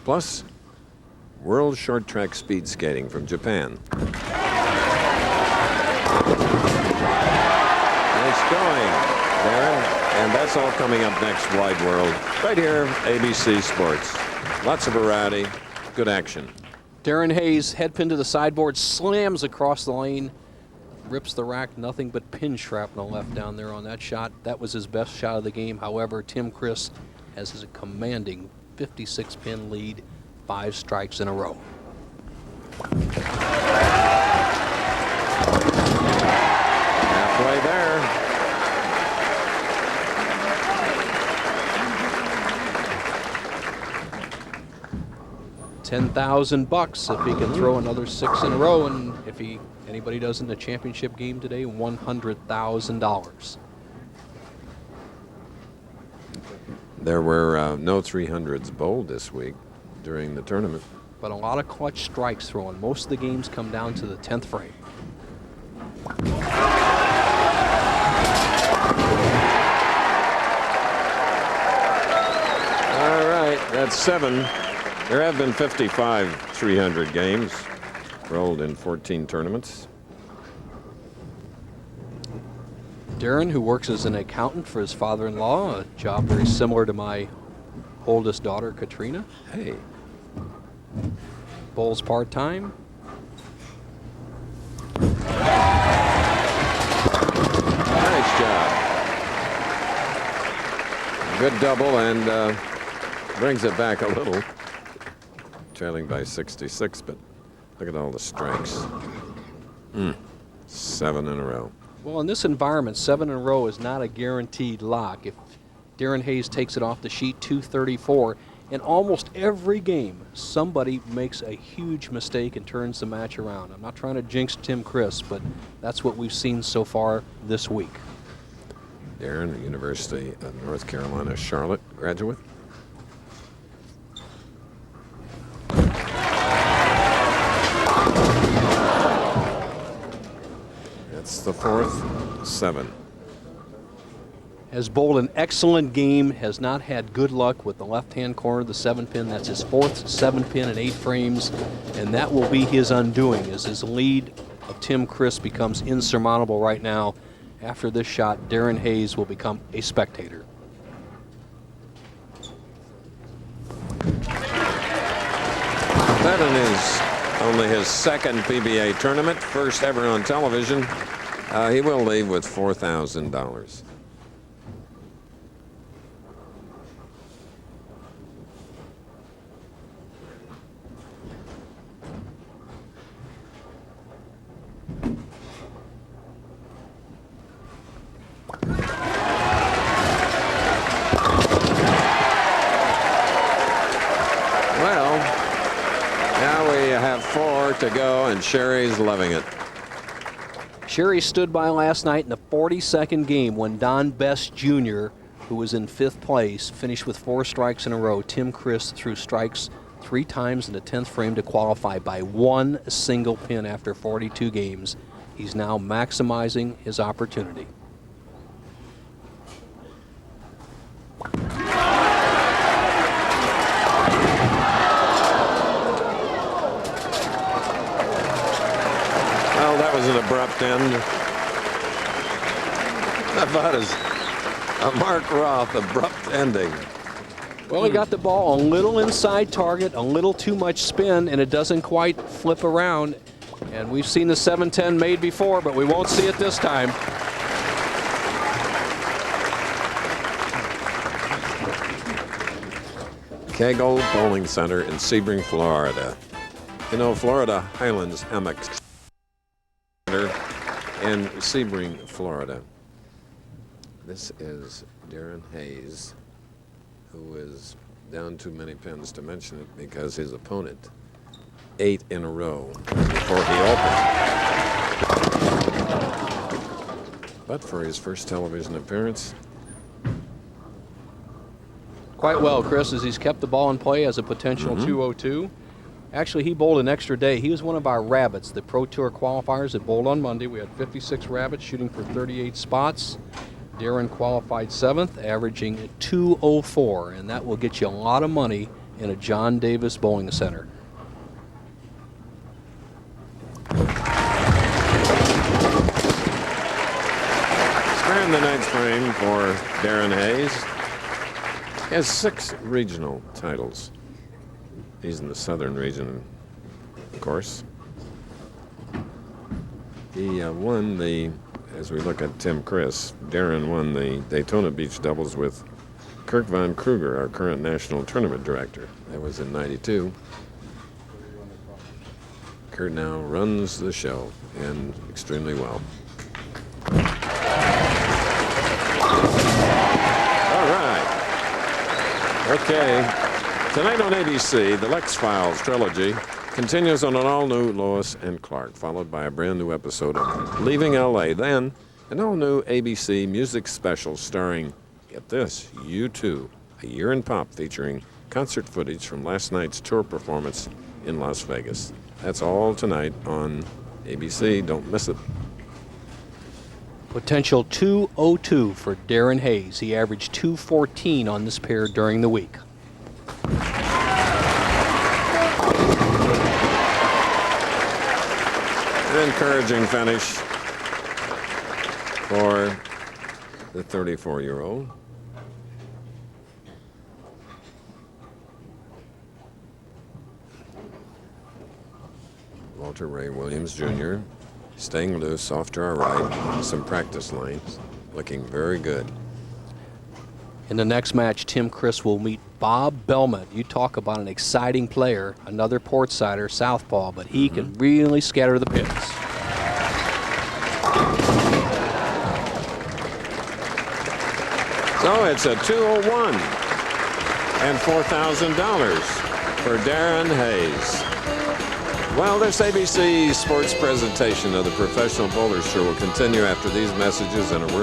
plus World Short Track Speed Skating from Japan. Nice going, Darin. And that's all coming up next, Wide World, right here, ABC Sports. Lots of variety, good action. Darin Hays, head pin to the sideboard, slams across the lane, rips the rack, nothing but pin shrapnel left down there on that shot. That was his best shot of the game. However, Tim-Criss has his commanding 56-pin lead, 5 strikes in a row. Halfway there. $10,000 if he can throw another 6 in a row, and if anybody does in the championship game today, $100,000. There were no 300s bowled this week during the tournament. But a lot of clutch strikes thrown. Most of the games come down to the 10th frame. All right, that's 7. There have been 55 300 games rolled in 14 tournaments. Darin, who works as an accountant for his father-in-law, a job very similar to my oldest daughter, Katrina. Hey. Bowls part-time. Nice job. Good double, and brings it back a little. Trailing by 66, but look at all the strikes. 7 in a row. Well, in this environment, 7 in a row is not a guaranteed lock. If Darin Hays takes it off the sheet, 234. In almost every game, somebody makes a huge mistake and turns the match around. I'm not trying to jinx Tim-Criss, but that's what we've seen so far this week. Darin, University of North Carolina, Charlotte graduate. That's the 4th, 7. Has bowled an excellent game, has not had good luck with the left-hand corner of the 7-pin. That's his 4th 7-pin in 8 frames, and that will be his undoing as his lead of Tim-Criss becomes insurmountable right now. After this shot, Darin Hays will become a spectator. That is only his 2nd PBA tournament, first ever on television. He will leave with $4,000. Well, now we have 4 to go, and Sherry's loving it. Sherry stood by last night in the 42nd game when Don Best Jr., who was in 5th place, finished with 4 strikes in a row. Tim-Criss threw strikes 3 times in the 10th frame to qualify by 1 single pin after 42 games. He's now maximizing his opportunity. Well, that was an abrupt end. About as a Mark Roth abrupt ending. Well, he got the ball a little inside target, a little too much spin, and it doesn't quite flip around. And we've seen the 710 made before, but we won't see it this time. Kegel Bowling Center in Sebring, Florida. You know, Florida Highlands Hammock Center in Sebring, Florida. This is Darin Hays, who is down too many pins to mention it because his opponent 8 in a row before he opened. But for his first television appearance, Quite well, Chris, as he's kept the ball in play as a potential 202. Actually, he bowled an extra day. He was one of our rabbits, the Pro Tour qualifiers that bowled on Monday. We had 56 rabbits shooting for 38 spots. Darin qualified 7th, averaging 204, and that will get you a lot of money in a John Davis Bowling Center. Square in the ninth frame for Darin Hays. He has 6 regional titles. He's in the southern region, of course. He won as we look at Tim-Criss, Darin won the Daytona Beach doubles with Kirk Von Kruger, our current national tournament director. That was in '92. Kurt now runs the show, and extremely well. All right. Okay. Tonight on ABC, the Lex-Files trilogy continues on an all-new Lois and Clark, followed by a brand-new episode of Leaving L.A. Then, an all-new ABC music special starring, get this, U2, A Year in Pop, featuring concert footage from last night's tour performance in Las Vegas. That's all tonight on ABC. Don't miss it. Potential 202 for Darin Hays. He averaged 214 on this pair during the week. An encouraging finish for the 34-year-old. Walter Ray Williams Jr. staying loose off to our right. Some practice lines. Looking very good. In the next match, Tim-Criss will meet Bob Belmont. You talk about an exciting player, another Portsider, southpaw, but he can really scatter the pits. So it's a 201 and $4,000 for Darin Hays. Well, this ABC Sports presentation of the Professional Bowlers Show will continue after these messages and a word.